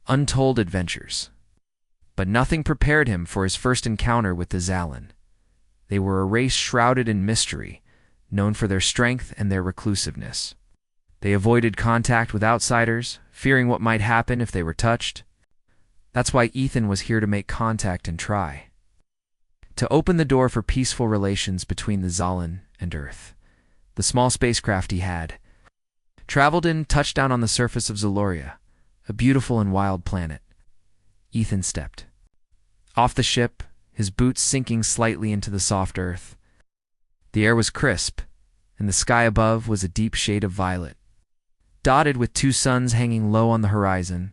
untold adventures. But nothing prepared him for his first encounter with the Zalan. They were a race shrouded in mystery, known for their strength and their reclusiveness. They avoided contact with outsiders, fearing what might happen if they were touched. That's why Ethan was here to make contact and try to open the door for peaceful relations between the Zalan and Earth. The small spacecraft he had traveled in touched down on the surface of Zaloria, a beautiful and wild planet. Ethan stepped off the ship, his boots sinking slightly into the soft earth. The air was crisp, and the sky above was a deep shade of violet, dotted with two suns hanging low on the horizon.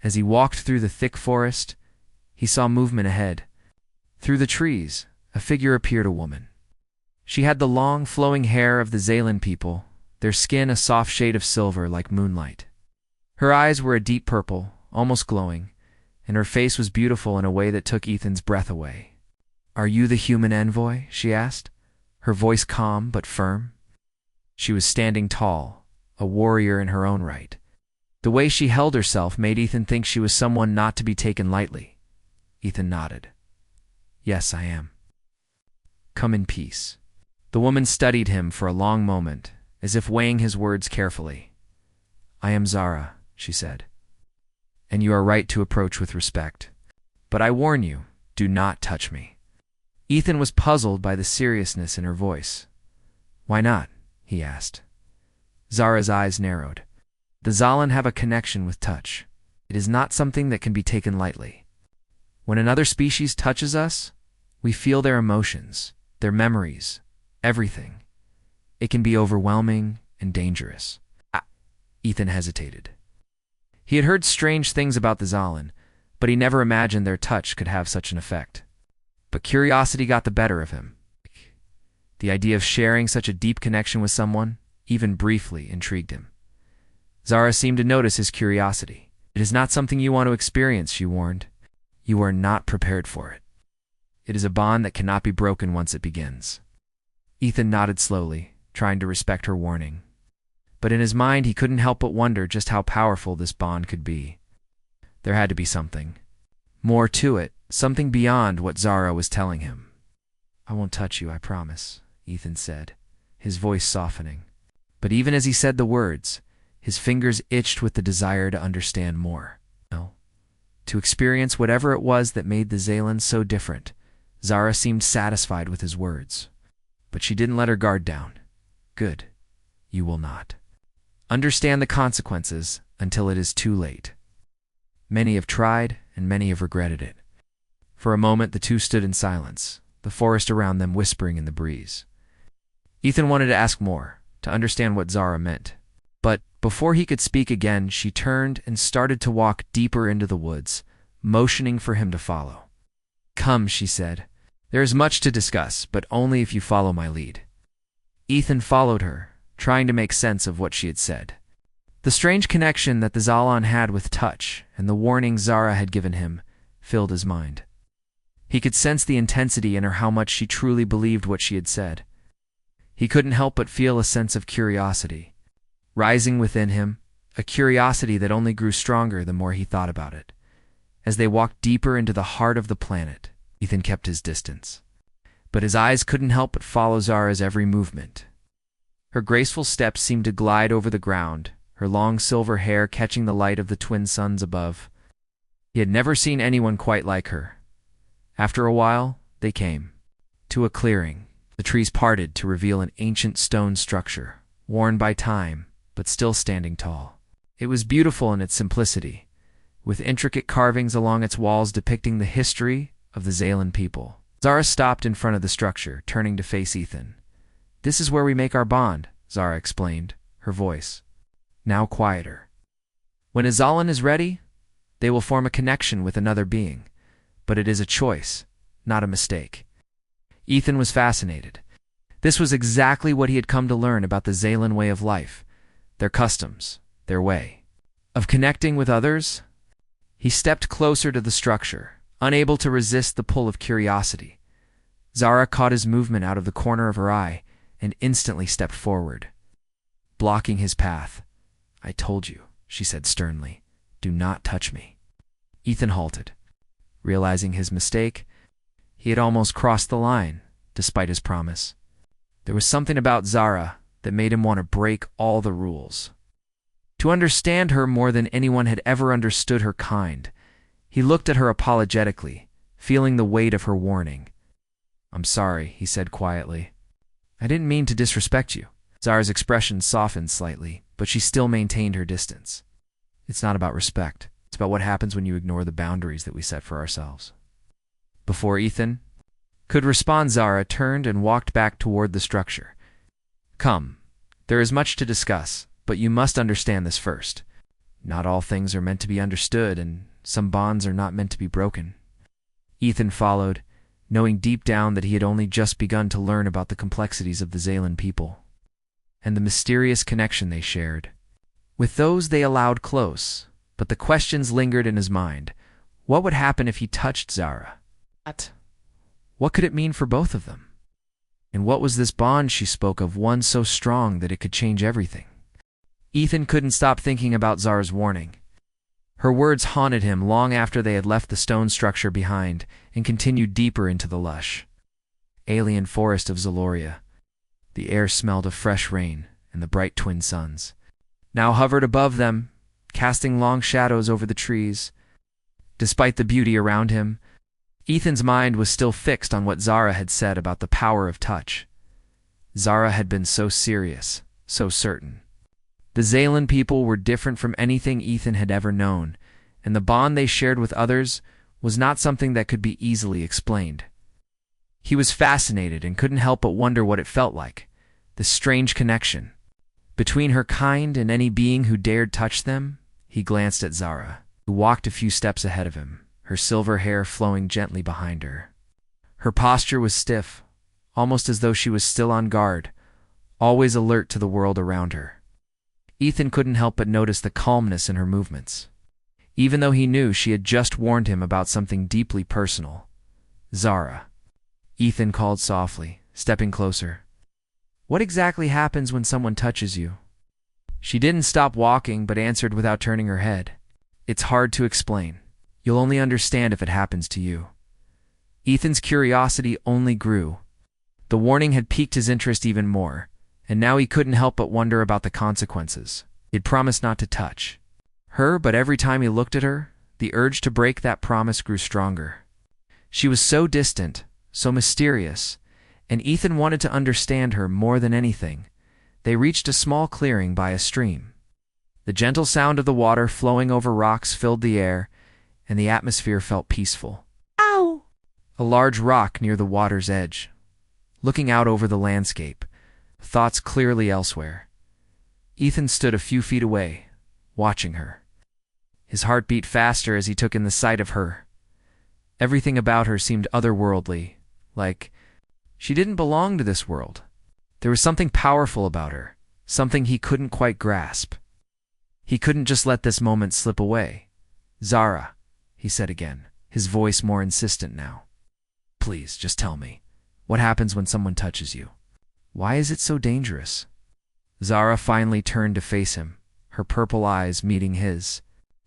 As he walked through the thick forest, he saw movement ahead. Through the trees, a figure appeared, a woman. She had the long, flowing hair of the Zalan people, their skin a soft shade of silver like moonlight. Her eyes were a deep purple, almost glowing, and her face was beautiful in a way that took Ethan's breath away. "Are you the human envoy?" she asked, her voice calm but firm. She was standing tall, a warrior in her own right. The way she held herself made Ethan think she was someone not to be taken lightly. Ethan nodded. "Yes, I am." "Come in peace." The woman studied him for a long moment, as if weighing his words carefully. "I am Zara," she said, "and you are right to approach with respect. But I warn you, do not touch me." Ethan was puzzled by the seriousness in her voice. "Why not?" he asked. Zara's eyes narrowed. "The Zalan have a connection with touch. It is not something that can be taken lightly. When another species touches us, we feel their emotions, their memories, everything. It can be overwhelming and dangerous." Ethan hesitated. He had heard strange things about the Zalan, but he never imagined their touch could have such an effect. But curiosity got the better of him. The idea of sharing such a deep connection with someone, even briefly, intrigued him. Zara seemed to notice his curiosity. "It is not something you want to experience," she warned. "You are not prepared for it. It is a bond that cannot be broken once it begins." Ethan nodded slowly, trying to respect her warning. But in his mind he couldn't help but wonder just how powerful this bond could be. There had to be something more to it, something beyond what Zara was telling him. "I won't touch you, I promise," Ethan said, his voice softening. But even as he said the words, his fingers itched with the desire to understand more. No. To experience whatever it was that made the Zalan so different. Zara seemed satisfied with his words. But she didn't let her guard down. "Good. You will not understand the consequences until it is too late. Many have tried, and many have regretted it." For a moment the two stood in silence, the forest around them whispering in the breeze. Ethan wanted to ask more, to understand what Zara meant. But before he could speak again, she turned and started to walk deeper into the woods, motioning for him to follow. "Come," she said. "There is much to discuss, but only if you follow my lead." Ethan followed her, trying to make sense of what she had said. The strange connection that the Zalan had with touch and the warning Zara had given him filled his mind. He could sense the intensity in her, how much she truly believed what she had said. He couldn't help but feel a sense of curiosity rising within him, a curiosity that only grew stronger the more he thought about it. As they walked deeper into the heart of the planet, Ethan kept his distance. But his eyes couldn't help but follow Zara's every movement. Her graceful steps seemed to glide over the ground, her long silver hair catching the light of the twin suns above. He had never seen anyone quite like her. After a while, they came to a clearing. The trees parted to reveal an ancient stone structure, worn by time, but still standing tall. It was beautiful in its simplicity, with intricate carvings along its walls depicting the history of the Zalan people. Zara stopped in front of the structure, turning to face Ethan. "This is where we make our bond," Zara explained, her voice now quieter. "When a Zalan is ready, they will form a connection with another being, but it is a choice, not a mistake." Ethan was fascinated. This was exactly what he had come to learn about the Zalan way of life, their customs, their way of connecting with others. He stepped closer to the structure, unable to resist the pull of curiosity. Zara caught his movement out of the corner of her eye and instantly stepped forward, blocking his path. "I told you," she said sternly. Do not touch me." Ethan halted. Realizing his mistake, he had almost crossed the line, despite his promise. There was something about Zara that made him want to break all the rules. To understand her more than anyone had ever understood her kind, he looked at her apologetically, feeling the weight of her warning. "I'm sorry," he said quietly. "I didn't mean to disrespect you." Zara's expression softened slightly, but she still maintained her distance. "It's not about respect. It's about what happens when you ignore the boundaries that we set for ourselves." Before Ethan could respond, Zara turned and walked back toward the structure. "Come, there is much to discuss, but you must understand this first. Not all things are meant to be understood, and some bonds are not meant to be broken." Ethan followed, knowing deep down that he had only just begun to learn about the complexities of the Zalan people and the mysterious connection they shared. With those they allowed close, but the questions lingered in his mind. What would happen if he touched Zara? What could it mean for both of them? And what was this bond she spoke of, one so strong that it could change everything? Ethan couldn't stop thinking about Zara's warning. Her words haunted him long after they had left the stone structure behind and continued deeper into the lush, alien forest of Zaloria. The air smelled of fresh rain, and the bright twin suns now hovered above them, casting long shadows over the trees. Despite the beauty around him, Ethan's mind was still fixed on what Zara had said about the power of touch. Zara had been so serious, so certain. The Zalan people were different from anything Ethan had ever known, and the bond they shared with others was not something that could be easily explained. He was fascinated and couldn't help but wonder what it felt like, this strange connection between her kind and any being who dared touch them. He glanced at Zara, who walked a few steps ahead of him, her silver hair flowing gently behind her. Her posture was stiff, almost as though she was still on guard, always alert to the world around her. Ethan couldn't help but notice the calmness in her movements, even though he knew she had just warned him about something deeply personal. "Zara," Ethan called softly, stepping closer. "What exactly happens when someone touches you?" She didn't stop walking, but answered without turning her head. "It's hard to explain. You'll only understand if it happens to you." Ethan's curiosity only grew. The warning had piqued his interest even more, and now he couldn't help but wonder about the consequences. He'd promised not to touch her, but every time he looked at her, the urge to break that promise grew stronger. She was so distant, so mysterious, and Ethan wanted to understand her more than anything. They reached a small clearing by a stream. The gentle sound of the water flowing over rocks filled the air, and the atmosphere felt peaceful. "Ow!" A large rock near the water's edge, looking out over the landscape, thoughts clearly elsewhere. Ethan stood a few feet away, watching her. His heart beat faster as he took in the sight of her. Everything about her seemed otherworldly, like she didn't belong to this world. There was something powerful about her, something he couldn't quite grasp. He couldn't just let this moment slip away. "Zara," he said again, his voice more insistent now. "Please, just tell me, what happens when someone touches you? Why is it so dangerous?" Zara finally turned to face him, her purple eyes meeting his.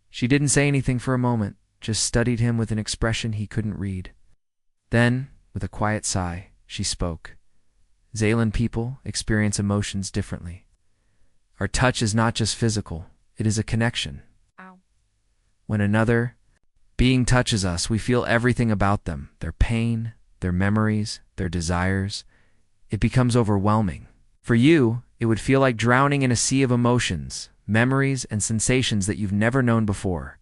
She didn't say anything for a moment, just studied him with an expression he couldn't read. Then, with a quiet sigh, she spoke. "Zalan people experience emotions differently. Our touch is not just physical, it is a connection. Ow. When another being touches us, we feel everything about them, their pain, their memories, their desires. It becomes overwhelming. For you, it would feel like drowning in a sea of emotions, memories, and sensations that you've never known before.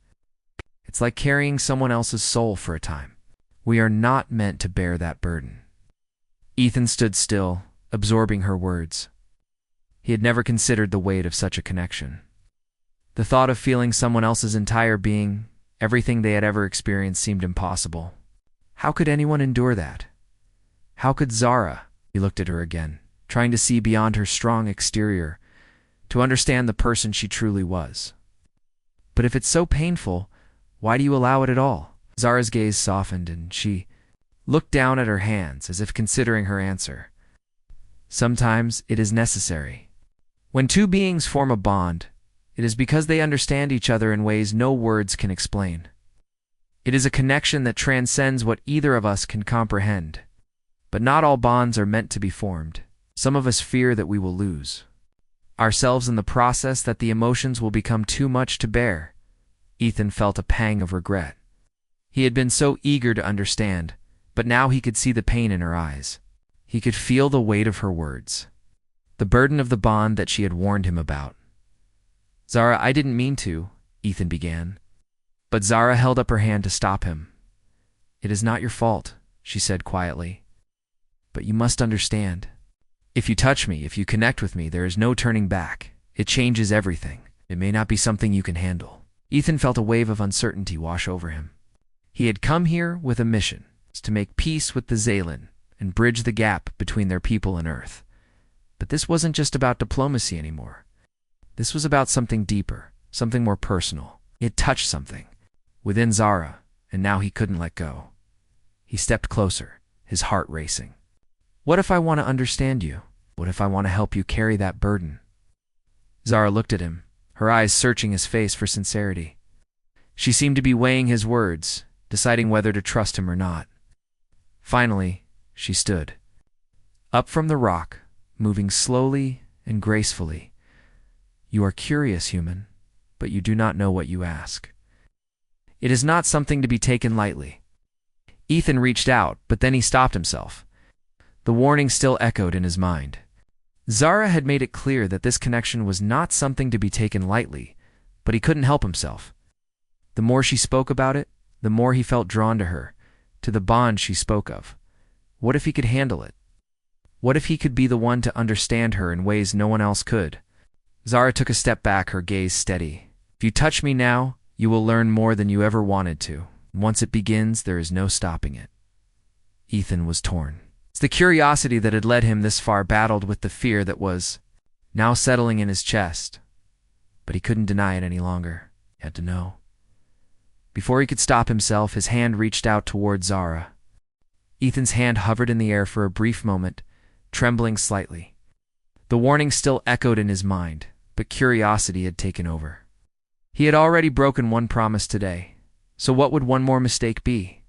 It's like carrying someone else's soul for a time. We are not meant to bear that burden." Ethan stood still, absorbing her words. He had never considered the weight of such a connection. The thought of feeling someone else's entire being, everything they had ever experienced, seemed impossible. How could anyone endure that? How could Zara? He looked at her again, trying to see beyond her strong exterior, to understand the person she truly was. "But if it's so painful, why do you allow it at all?" Zara's gaze softened, and she looked down at her hands as if considering her answer. "Sometimes it is necessary. When two beings form a bond, It is because they understand each other in ways no words can explain. It is a connection that transcends what either of us can comprehend. But not all bonds are meant to be formed. Some of us fear that we will lose ourselves in the process, that the emotions will become too much to bear. Ethan felt a pang of regret. He had been so eager to understand, but now he could see the pain in her eyes. He could feel the weight of her words, the burden of the bond that she had warned him about. "Zara, I didn't mean to," Ethan began. But Zara held up her hand to stop him. "It is not your fault," she said quietly. "But you must understand. If you touch me, if you connect with me, there is no turning back. It changes everything. It may not be something you can handle." Ethan felt a wave of uncertainty wash over him. He had come here with a mission, to make peace with the Zalen and bridge the gap between their people and Earth. But this wasn't just about diplomacy anymore. This was about something deeper, something more personal. He had touched something within Zara, and now he couldn't let go. He stepped closer, his heart racing. "What if I want to understand you? What if I want to help you carry that burden?" Zara looked at him, her eyes searching his face for sincerity. She seemed to be weighing his words, deciding whether to trust him or not. Finally, she stood up from the rock, moving slowly and gracefully. "You are curious, human, but you do not know what you ask." It is not something to be taken lightly. Ethan reached out, but then he stopped himself. The warning still echoed in his mind. Zara had made it clear that this connection was not something to be taken lightly, but he couldn't help himself. The more she spoke about it, the more he felt drawn to her, to the bond she spoke of. What if he could handle it? What if he could be the one to understand her in ways no one else could? Zara took a step back, her gaze steady. "If you touch me now, you will learn more than you ever wanted to. Once it begins, there is no stopping it." Ethan was torn. The curiosity that had led him this far battled with the fear that was now settling in his chest. But he couldn't deny it any longer. He had to know. Before he could stop himself, his hand reached out toward Zara. Ethan's hand hovered in the air for a brief moment, trembling slightly. The warning still echoed in his mind, but curiosity had taken over. He had already broken one promise today, so what would one more mistake be?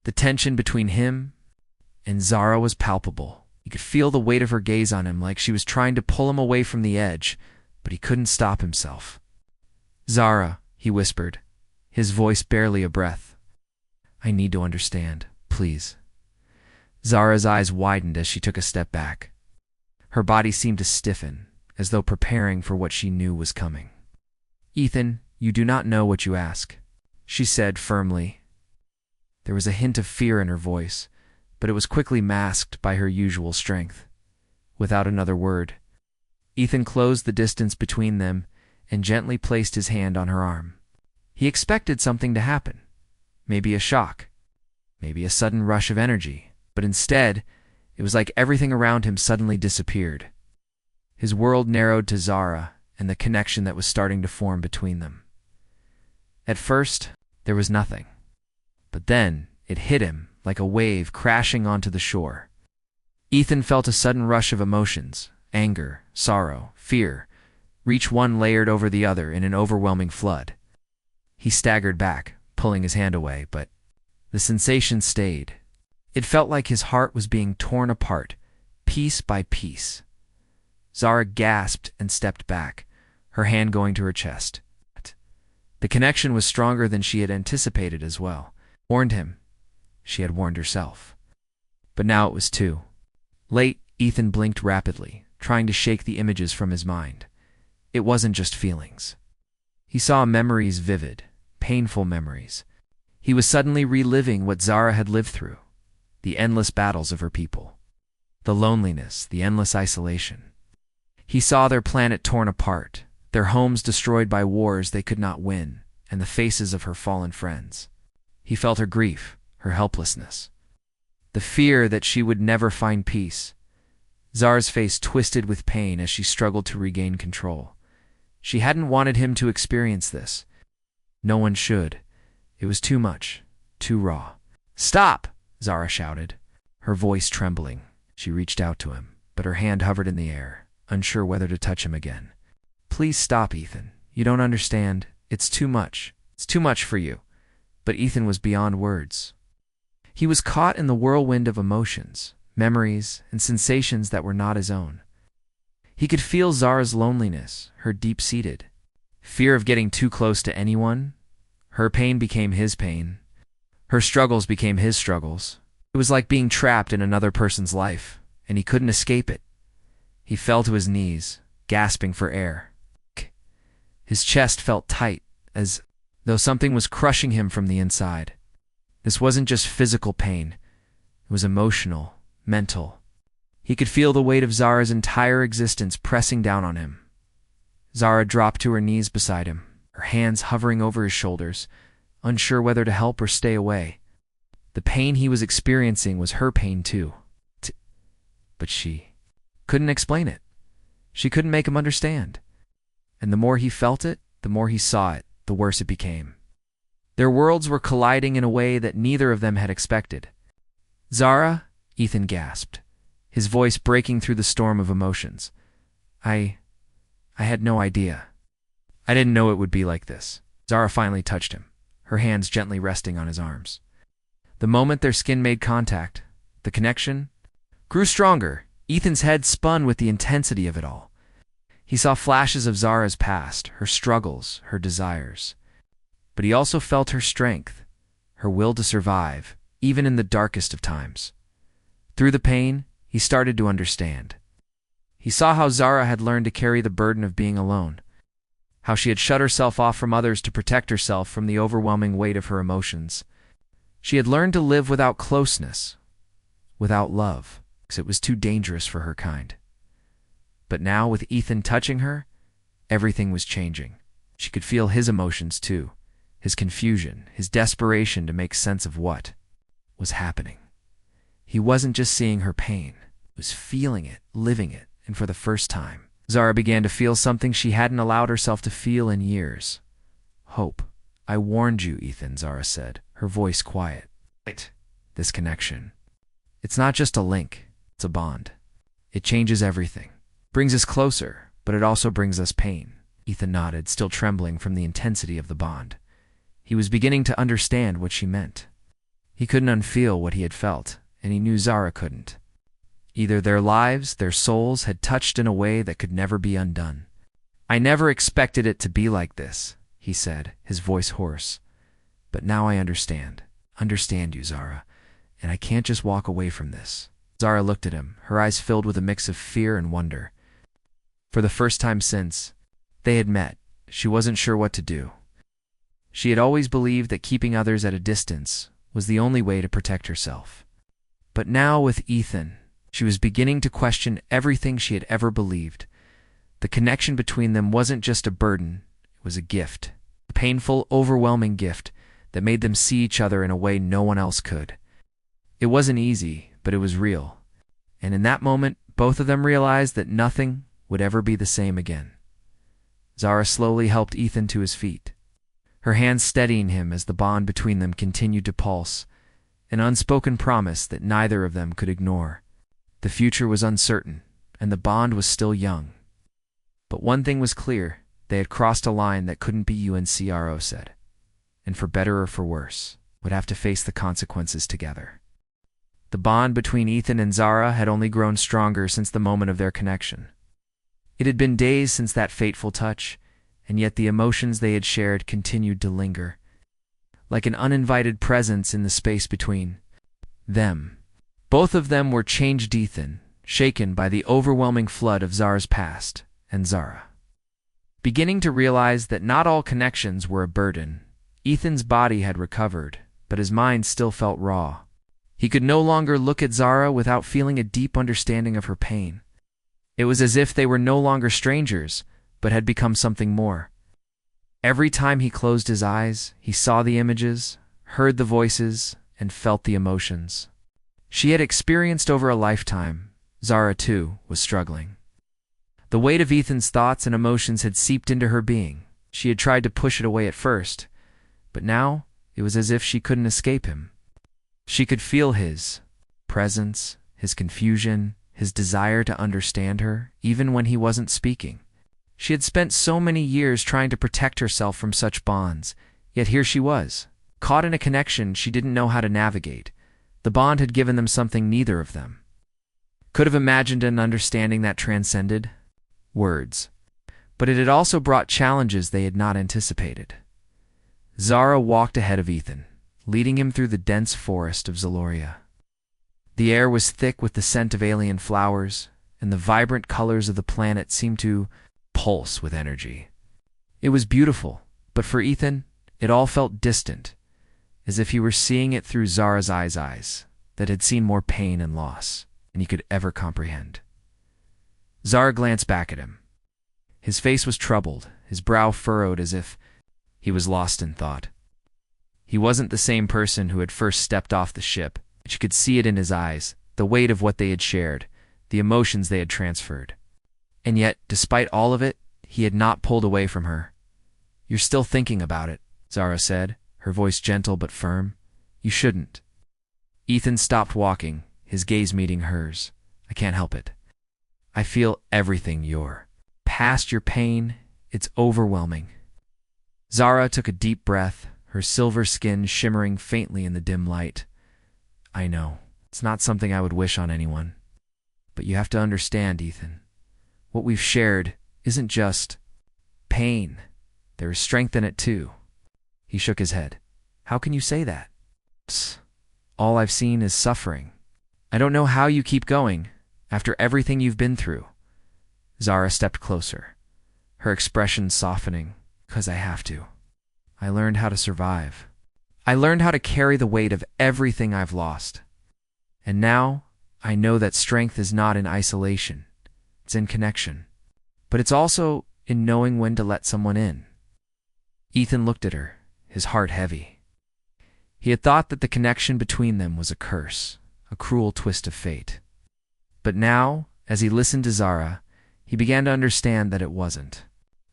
The tension between him and Zara was palpable. He could feel the weight of her gaze on him, like she was trying to pull him away from the edge, but he couldn't stop himself. "Zara," he whispered, his voice barely a breath. "I need to understand, please." Zara's eyes widened as she took a step back. Her body seemed to stiffen, as though preparing for what she knew was coming. "Ethan, you do not know what you ask," she said firmly. There was a hint of fear in her voice, but it was quickly masked by her usual strength. Without another word, Ethan closed the distance between them and gently placed his hand on her arm. He expected something to happen, maybe a shock, maybe a sudden rush of energy, but instead, it was like everything around him suddenly disappeared. His world narrowed to Zara and the connection that was starting to form between them. At first, there was nothing, but then it hit him like a wave crashing onto the shore. Ethan felt a sudden rush of emotions, anger, sorrow, fear, each one layered over the other in an overwhelming flood. He staggered back, pulling his hand away, but the sensation stayed. It felt like his heart was being torn apart, piece by piece. Zara gasped and stepped back, her hand going to her chest. The connection was stronger than she had anticipated as well. Warned him. She had warned herself. But now it was too late. Ethan blinked rapidly, trying to shake the images from his mind. It wasn't just feelings. He saw memories, vivid, painful memories. He was suddenly reliving what Zara had lived through, the endless battles of her people, the loneliness, the endless isolation. He saw their planet torn apart, their homes destroyed by wars they could not win, and the faces of her fallen friends. He felt her grief, her helplessness, the fear that she would never find peace. Zara's face twisted with pain as she struggled to regain control. She hadn't wanted him to experience this. No one should. It was too much, too raw. "Stop!" Zara shouted, her voice trembling. She reached out to him, but her hand hovered in the air, unsure whether to touch him again. "Please stop, Ethan. You don't understand. It's too much. It's too much for you." But Ethan was beyond words. He was caught in the whirlwind of emotions, memories, and sensations that were not his own. He could feel Zara's loneliness, her deep-seated fear of getting too close to anyone. Her pain became his pain. Her struggles became his struggles. It was like being trapped in another person's life, and he couldn't escape it. He fell to his knees, gasping for air. His chest felt tight, as though something was crushing him from the inside. This wasn't just physical pain. It was emotional, mental. He could feel the weight of Zara's entire existence pressing down on him. Zara dropped to her knees beside him, her hands hovering over his shoulders, unsure whether to help or stay away. The pain he was experiencing was her pain too. But she couldn't explain it. She couldn't make him understand. And the more he felt it, the more he saw it, the worse it became. Their worlds were colliding in a way that neither of them had expected. "Zara," Ethan gasped, his voice breaking through the storm of emotions. I had no idea. I didn't know it would be like this." Zara finally touched him, her hands gently resting on his arms. The moment their skin made contact, the connection grew stronger. Ethan's head spun with the intensity of it all. He saw flashes of Zara's past, her struggles, her desires. But he also felt her strength, her will to survive, even in the darkest of times. Through the pain, he started to understand. He saw how Zara had learned to carry the burden of being alone, how she had shut herself off from others to protect herself from the overwhelming weight of her emotions. She had learned to live without closeness, without love, because it was too dangerous for her kind. But now, with Ethan touching her, everything was changing. She could feel his emotions too, his confusion, his desperation to make sense of what was happening. He wasn't just seeing her pain, he was feeling it, living it, and for the first time, Zara began to feel something she hadn't allowed herself to feel in years. Hope. "I warned you, Ethan," Zara said, her voice quiet. This connection. It's not just a link, it's a bond. It changes everything. Brings us closer, but it also brings us pain. Ethan nodded, still trembling from the intensity of the bond. He was beginning to understand what she meant. He couldn't unfeel what he had felt, and he knew Zara couldn't. Either their lives, their souls, had touched in a way that could never be undone. "I never expected it to be like this," he said, his voice hoarse. "But now I understand. Understand you, Zara, and I can't just walk away from this." Zara looked at him, her eyes filled with a mix of fear and wonder. For the first time since they had met, she wasn't sure what to do. She had always believed that keeping others at a distance was the only way to protect herself. But now, with Ethan, she was beginning to question everything she had ever believed. The connection between them wasn't just a burden, it was a gift. A painful, overwhelming gift that made them see each other in a way no one else could. It wasn't easy, but it was real. And in that moment, both of them realized that nothing would ever be the same again. Zara slowly helped Ethan to his feet, her hands steadying him as the bond between them continued to pulse, an unspoken promise that neither of them could ignore. The future was uncertain, and the bond was still young. But one thing was clear, they had crossed a line that couldn't be UNCRO said, and for better or for worse, would have to face the consequences together. The bond between Ethan and Zara had only grown stronger since the moment of their connection. It had been days since that fateful touch, and yet the emotions they had shared continued to linger, like an uninvited presence in the space between them. Both of them were changed Ethan, shaken by the overwhelming flood of Zara's past, and Zara, beginning to realize that not all connections were a burden. Ethan's body had recovered, but his mind still felt raw. He could no longer look at Zara without feeling a deep understanding of her pain. It was as if they were no longer strangers, but had become something more. Every time he closed his eyes, he saw the images, heard the voices, and felt the emotions she had experienced over a lifetime. Zara, too, was struggling. The weight of Ethan's thoughts and emotions had seeped into her being. She had tried to push it away at first, but now it was as if she couldn't escape him. She could feel his presence, his confusion, his desire to understand her, even when he wasn't speaking. She had spent so many years trying to protect herself from such bonds, yet here she was, caught in a connection she didn't know how to navigate. The bond had given them something neither of them could have imagined, an understanding that transcended words. But it had also brought challenges they had not anticipated. Zara walked ahead of Ethan, leading him through the dense forest of Zaloria. The air was thick with the scent of alien flowers, and the vibrant colors of the planet seemed to pulse with energy. It was beautiful, but for Ethan, it all felt distant, as if he were seeing it through Zara's eyes that had seen more pain and loss than he could ever comprehend. Zara glanced back at him. His face was troubled, his brow furrowed as if he was lost in thought. He wasn't the same person who had first stepped off the ship, but you could see it in his eyes, the weight of what they had shared, the emotions they had transferred. And yet, despite all of it, he had not pulled away from her. "You're still thinking about it," Zara said, her voice gentle but firm. "You shouldn't." Ethan stopped walking, his gaze meeting hers. "I can't help it. I feel everything you're past your pain. It's overwhelming." Zara took a deep breath, her silver skin shimmering faintly in the dim light. "I know. It's not something I would wish on anyone. But you have to understand, Ethan. What we've shared isn't just pain. There is strength in it too." He shook his head. "How can you say that?" "Psst. All I've seen is suffering. I don't know how you keep going, after everything you've been through." Zara stepped closer, her expression softening. "'Cause I have to. I learned how to survive. I learned how to carry the weight of everything I've lost. And now I know that strength is not in isolation. It's in connection. But it's also in knowing when to let someone in." Ethan looked at her, his heart heavy. He had thought that the connection between them was a curse, a cruel twist of fate. But now, as he listened to Zara, he began to understand that it wasn't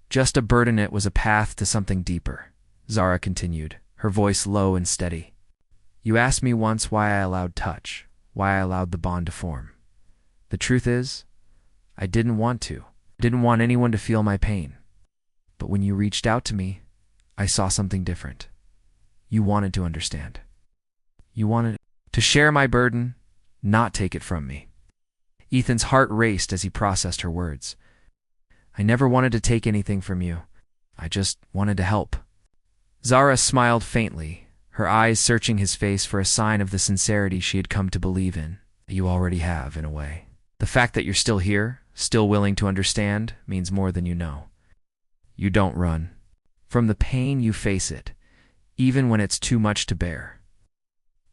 just a burden, it was a path to something deeper. Zara continued, her voice low and steady. "You asked me once why I allowed touch, why I allowed the bond to form. The truth is, I didn't want to. I didn't want anyone to feel my pain. But when you reached out to me, I saw something different. You wanted to understand. You wanted to share my burden, not take it from me." Ethan's heart raced as he processed her words. "I never wanted to take anything from you. I just wanted to help." Zara smiled faintly, her eyes searching his face for a sign of the sincerity she had come to believe in. "You already have, in a way. The fact that you're still here, still willing to understand, means more than you know. You don't run. From the pain, you face it, even when it's too much to bear."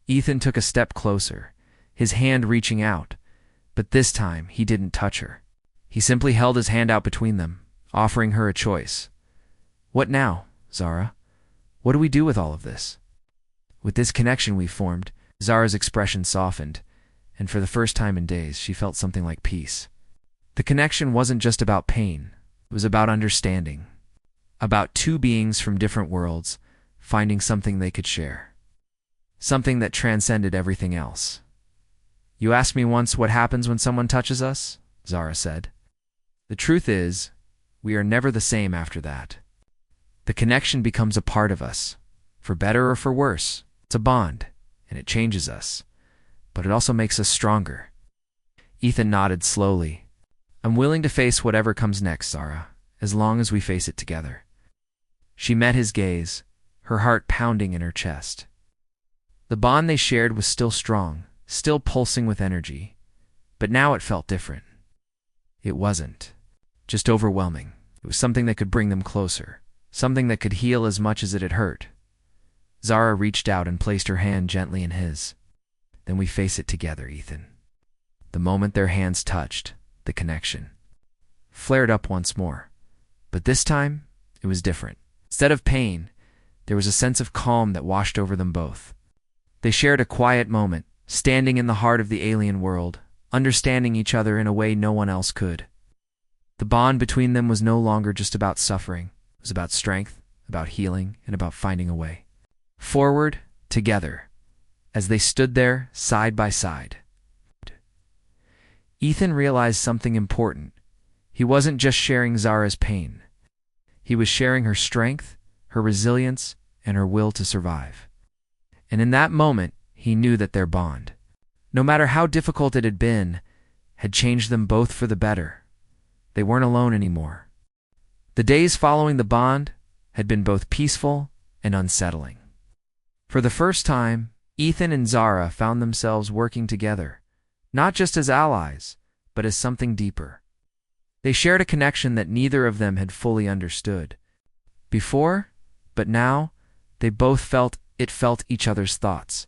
Ethan took a step closer, his hand reaching out, but this time he didn't touch her. He simply held his hand out between them, offering her a choice. "What now, Zara? What do we do with all of this?" "With this connection we formed," Zara's expression softened, and for the first time in days she felt something like peace. The connection wasn't just about pain, it was about understanding. About two beings from different worlds, finding something they could share. Something that transcended everything else. "You asked me once what happens when someone touches us," Zara said. "The truth is, we are never the same after that. The connection becomes a part of us, for better or for worse. It's a bond, and it changes us, but it also makes us stronger." Ethan nodded slowly. "I'm willing to face whatever comes next, Zara, as long as we face it together." She met his gaze, her heart pounding in her chest. The bond they shared was still strong, still pulsing with energy, but now it felt different. It wasn't just overwhelming. It was something that could bring them closer, something that could heal as much as it had hurt. Zara reached out and placed her hand gently in his. "Then we face it together, Ethan." The moment their hands touched, the connection flared up once more. But this time, it was different. Instead of pain, there was a sense of calm that washed over them both. They shared a quiet moment, standing in the heart of the alien world, understanding each other in a way no one else could. The bond between them was no longer just about suffering. It was about strength, about healing, and about finding a way forward together, as they stood there side by side. Ethan realized something important. He wasn't just sharing Zara's pain. He was sharing her strength, her resilience, and her will to survive. And in that moment, he knew that their bond, no matter how difficult it had been, had changed them both for the better. They weren't alone anymore. The days following the bond had been both peaceful and unsettling. For the first time, Ethan and Zara found themselves working together, not just as allies, but as something deeper. They shared a connection that neither of them had fully understood before, but now they both felt each other's thoughts,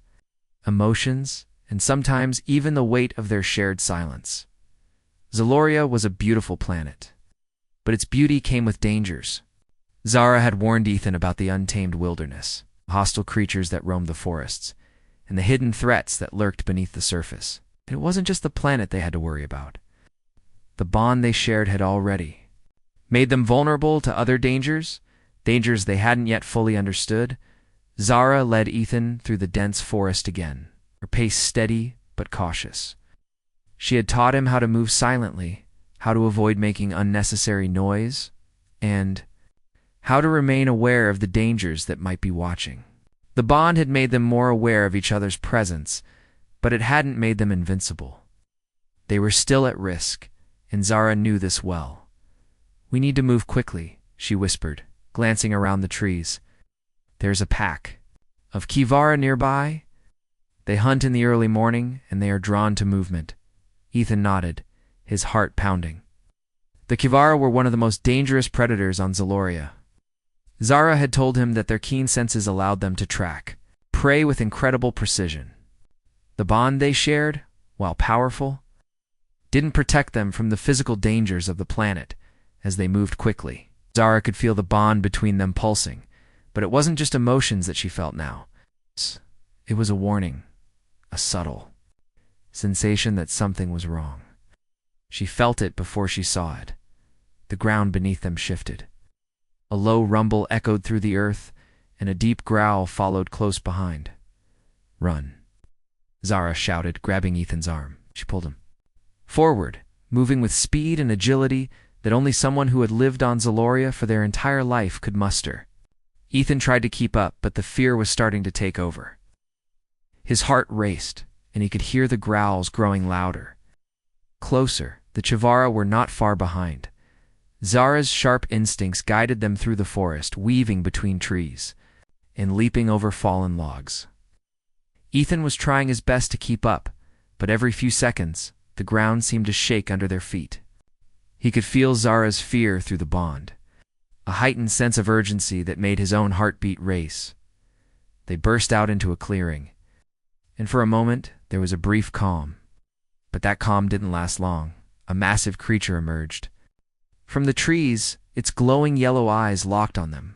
emotions, and sometimes even the weight of their shared silence. Zaloria was a beautiful planet, but its beauty came with dangers. Zara had warned Ethan about the untamed wilderness, hostile creatures that roamed the forests, and the hidden threats that lurked beneath the surface. And it wasn't just the planet they had to worry about. The bond they shared had already made them vulnerable to other dangers they hadn't yet fully understood. Zara led Ethan through the dense forest again, her pace steady but cautious. She had taught him how to move silently, how to avoid making unnecessary noise, and how to remain aware of the dangers that might be watching. The bond had made them more aware of each other's presence, but it hadn't made them invincible. They were still at risk, and Zara knew this well. "We need to move quickly," she whispered, glancing around the trees. "There's a pack of Kivara nearby. They hunt in the early morning, and they are drawn to movement." Ethan nodded, his heart pounding. The Kivara were one of the most dangerous predators on Zaloria. Zara had told him that their keen senses allowed them to track prey with incredible precision. The bond they shared, while powerful, didn't protect them from the physical dangers of the planet as they moved quickly. Zara could feel the bond between them pulsing, but it wasn't just emotions that she felt now. It was a warning, a subtle sensation that something was wrong. She felt it before she saw it. The ground beneath them shifted. A low rumble echoed through the earth, and a deep growl followed close behind. "Run," Zara shouted, grabbing Ethan's arm. She pulled him forward, moving with speed and agility that only someone who had lived on Zaloria for their entire life could muster. Ethan tried to keep up, but the fear was starting to take over. His heart raced, and he could hear the growls growing louder. Closer, the Chivara were not far behind. Zara's sharp instincts guided them through the forest, weaving between trees and leaping over fallen logs. Ethan was trying his best to keep up, but every few seconds, the ground seemed to shake under their feet. He could feel Zara's fear through the bond, a heightened sense of urgency that made his own heartbeat race. They burst out into a clearing, and for a moment there was a brief calm. But that calm didn't last long. A massive creature emerged. From the trees, its glowing yellow eyes locked on them.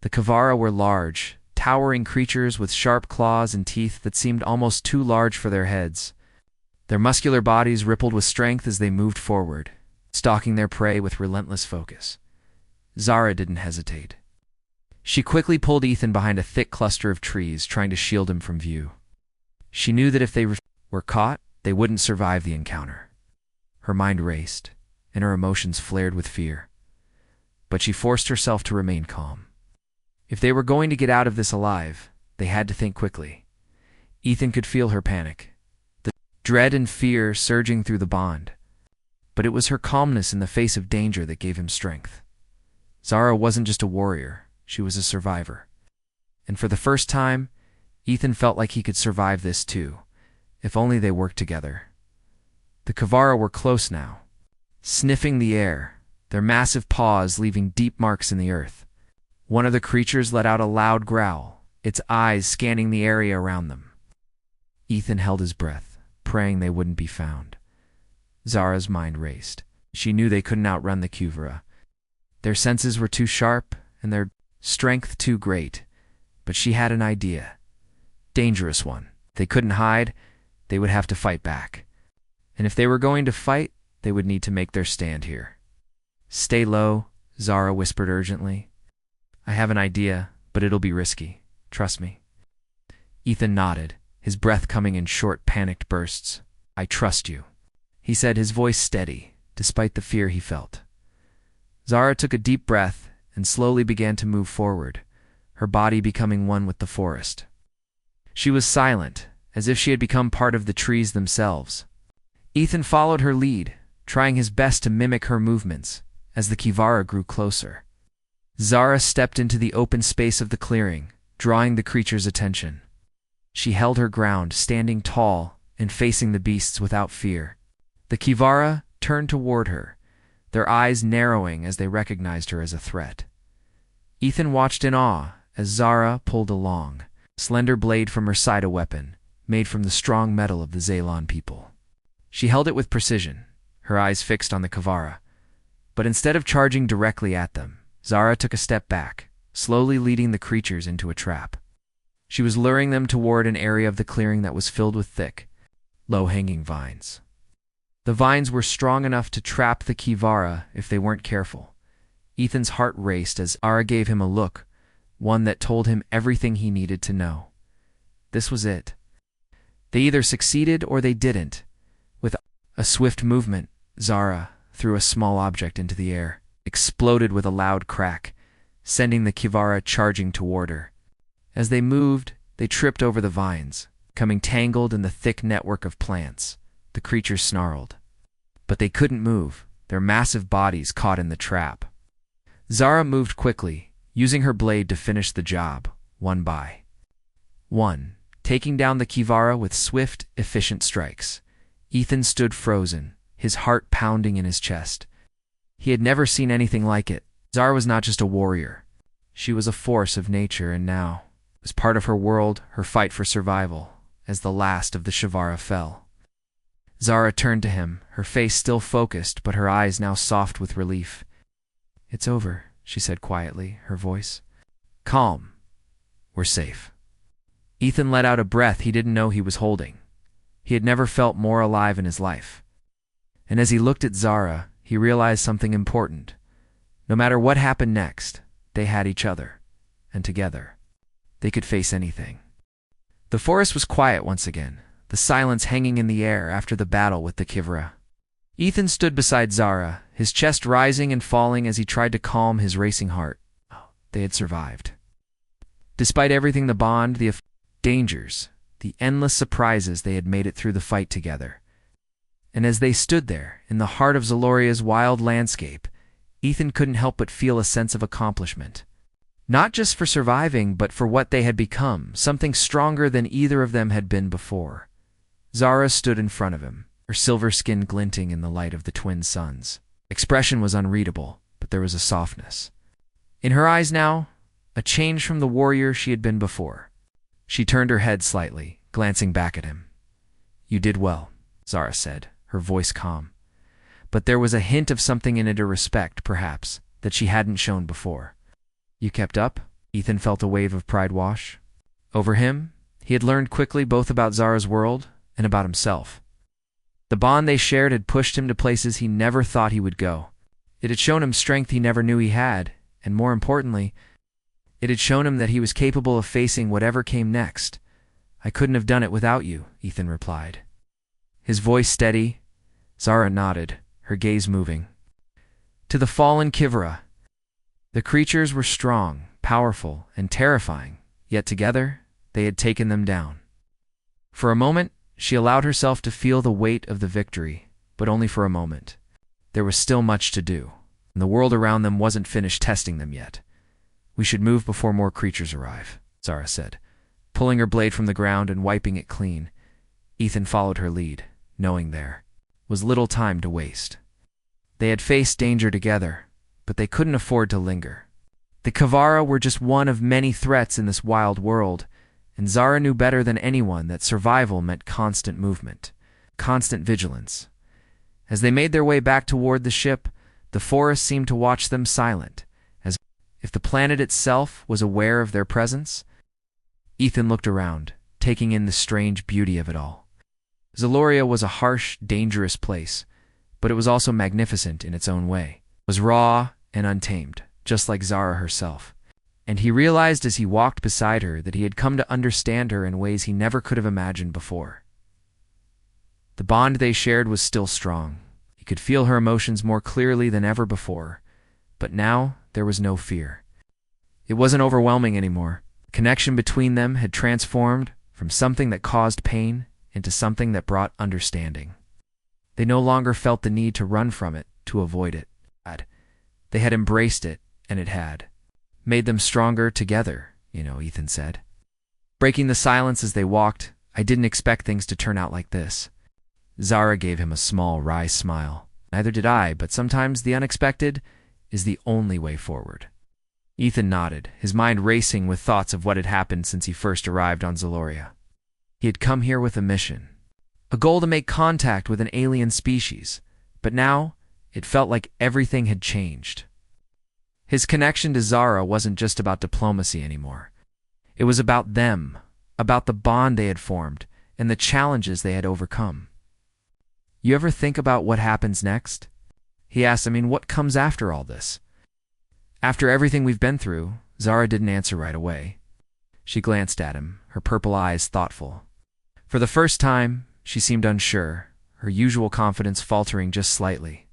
The Kivara were large, towering creatures with sharp claws and teeth that seemed almost too large for their heads. Their muscular bodies rippled with strength as they moved forward, stalking their prey with relentless focus. Zara didn't hesitate. She quickly pulled Ethan behind a thick cluster of trees, trying to shield him from view. She knew that if they were caught, they wouldn't survive the encounter. Her mind raced, and her emotions flared with fear. But she forced herself to remain calm. If they were going to get out of this alive, they had to think quickly. Ethan could feel her panic, the dread and fear surging through the bond. But it was her calmness in the face of danger that gave him strength. Zara wasn't just a warrior, she was a survivor. And for the first time, Ethan felt like he could survive this too, if only they worked together. The Kivara were close now, sniffing the air, their massive paws leaving deep marks in the earth. One of the creatures let out a loud growl, its eyes scanning the area around them. Ethan held his breath, praying they wouldn't be found. Zara's mind raced. She knew they couldn't outrun the Kivara. Their senses were too sharp and their strength too great. But she had an idea. Dangerous one. They couldn't hide, they would have to fight back. And if they were going to fight, they would need to make their stand here. "Stay low," Zara whispered urgently. "I have an idea, but it'll be risky. Trust me." Ethan nodded, his breath coming in short, panicked bursts. "I trust you," he said, his voice steady, despite the fear he felt. Zara took a deep breath and slowly began to move forward, her body becoming one with the forest. She was silent, as if she had become part of the trees themselves. Ethan followed her lead, trying his best to mimic her movements as the Kivara grew closer. Zara stepped into the open space of the clearing, drawing the creature's attention. She held her ground, standing tall and facing the beasts without fear. The Kivara turned toward her, their eyes narrowing as they recognized her as a threat. Ethan watched in awe as Zara pulled a long, slender blade from her side, a weapon made from the strong metal of the Zalon people. She held it with precision, her eyes fixed on the Kivara. But instead of charging directly at them, Zara took a step back, slowly leading the creatures into a trap. She was luring them toward an area of the clearing that was filled with thick, low-hanging vines. The vines were strong enough to trap the Kivara if they weren't careful. Ethan's heart raced as Zara gave him a look, one that told him everything he needed to know. This was it. They either succeeded or they didn't. With a swift movement, Zara threw a small object into the air, exploded with a loud crack, sending the Kivara charging toward her. As they moved, they tripped over the vines, becoming tangled in the thick network of plants. The creatures snarled. But they couldn't move, their massive bodies caught in the trap. Zara moved quickly, using her blade to finish the job, one by one, taking down the Kivara with swift, efficient strikes. Ethan stood frozen, his heart pounding in his chest. He had never seen anything like it. Zara was not just a warrior. She was a force of nature, and now it was part of her world, her fight for survival, as the last of the Shivara fell. Zara turned to him, her face still focused, but her eyes now soft with relief. "It's over," she said quietly, her voice calm. "We're safe." Ethan let out a breath he didn't know he was holding. He had never felt more alive in his life. And as he looked at Zara, he realized something important. No matter what happened next, they had each other, and together, they could face anything. The forest was quiet once again, the silence hanging in the air after the battle with the Kivara. Ethan stood beside Zara, his chest rising and falling as he tried to calm his racing heart. They had survived. Despite everything, the bond, the dangers, the endless surprises, they had made it through the fight together. And as they stood there, in the heart of Zaloria's wild landscape, Ethan couldn't help but feel a sense of accomplishment. Not just for surviving, but for what they had become, something stronger than either of them had been before. Zara stood in front of him, her silver skin glinting in the light of the twin suns. Expression was unreadable, but there was a softness. In her eyes now, a change from the warrior she had been before. She turned her head slightly, glancing back at him. "You did well," Zara said, her voice calm. But there was a hint of something in it, a respect, perhaps, that she hadn't shown before. "You kept up?" Ethan felt a wave of pride wash over him. He had learned quickly both about Zara's world and about himself. The bond they shared had pushed him to places he never thought he would go. It had shown him strength he never knew he had, and more importantly, it had shown him that he was capable of facing whatever came next. "I couldn't have done it without you," Ethan replied. His voice steady, Zara nodded, her gaze moving to the fallen Kivara. The creatures were strong, powerful, and terrifying, yet together they had taken them down. For a moment, she allowed herself to feel the weight of the victory, but only for a moment. There was still much to do, and the world around them wasn't finished testing them yet. "We should move before more creatures arrive," Zara said, pulling her blade from the ground and wiping it clean. Ethan followed her lead, knowing there was little time to waste. They had faced danger together, but they couldn't afford to linger. The Kivara were just one of many threats in this wild world, and Zara knew better than anyone that survival meant constant movement, constant vigilance. As they made their way back toward the ship, the forest seemed to watch them silent, as if the planet itself was aware of their presence. Ethan looked around, taking in the strange beauty of it all. Zaloria was a harsh, dangerous place, but it was also magnificent in its own way. It was raw and untamed, just like Zara herself. And he realized as he walked beside her that he had come to understand her in ways he never could have imagined before. The bond they shared was still strong. He could feel her emotions more clearly than ever before, but now there was no fear. It wasn't overwhelming anymore. The connection between them had transformed from something that caused pain into something that brought understanding. They no longer felt the need to run from it, to avoid it. They had embraced it, and it had made them stronger together, Ethan said. Breaking the silence as they walked, I didn't expect things to turn out like this. Zara gave him a small, wry smile. Neither did I, but sometimes the unexpected is the only way forward. Ethan nodded, his mind racing with thoughts of what had happened since he first arrived on Zaloria. He had come here with a mission, a goal to make contact with an alien species, but now it felt like everything had changed. His connection to Zara wasn't just about diplomacy anymore. It was about them, about the bond they had formed, and the challenges they had overcome. You ever think about what happens next? He asked. What comes after all this? After everything we've been through, Zara didn't answer right away. She glanced at him, her purple eyes thoughtful. For the first time, she seemed unsure, her usual confidence faltering just slightly.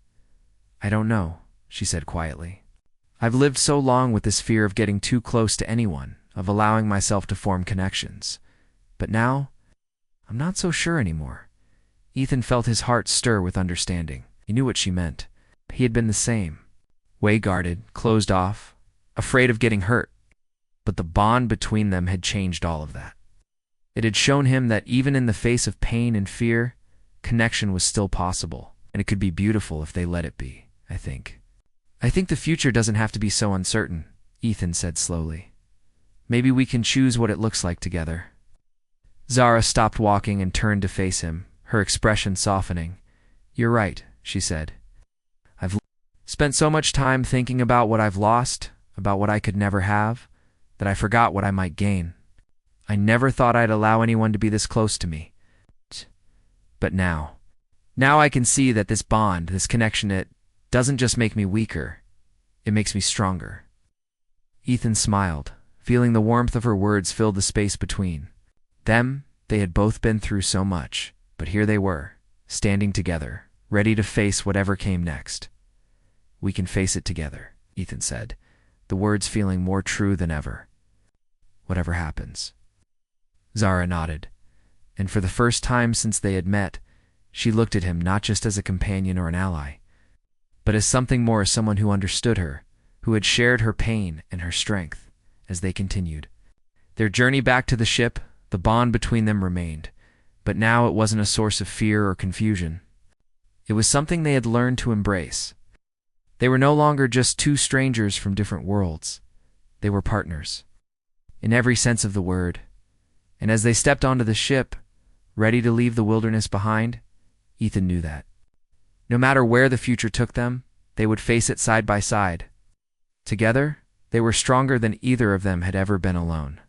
I don't know, she said quietly. I've lived so long with this fear of getting too close to anyone, of allowing myself to form connections. But now, I'm not so sure anymore. Ethan felt his heart stir with understanding. He knew what she meant. He had been the same. Way guarded, closed off, afraid of getting hurt. But the bond between them had changed all of that. It had shown him that even in the face of pain and fear, connection was still possible, and it could be beautiful if they let it be, I think. I think the future doesn't have to be so uncertain, Ethan said slowly. Maybe we can choose what it looks like together. Zara stopped walking and turned to face him, her expression softening. You're right, she said. I've spent so much time thinking about what I've lost, about what I could never have, that I forgot what I might gain. I never thought I'd allow anyone to be this close to me. But now I can see that this bond, this connection, it doesn't just make me weaker, it makes me stronger. Ethan smiled, feeling the warmth of her words fill the space between them. They had both been through so much, but here they were, standing together, ready to face whatever came next. We can face it together, Ethan said, the words feeling more true than ever. Whatever happens. Zara nodded, and for the first time since they had met, she looked at him not just as a companion or an ally, but as something more, as someone who understood her, who had shared her pain and her strength. As they continued their journey back to the ship, the bond between them remained, but now it wasn't a source of fear or confusion. It was something they had learned to embrace. They were no longer just two strangers from different worlds. They were partners, in every sense of the word. And as they stepped onto the ship, ready to leave the wilderness behind, Ethan knew that no matter where the future took them, they would face it side by side. Together, they were stronger than either of them had ever been alone.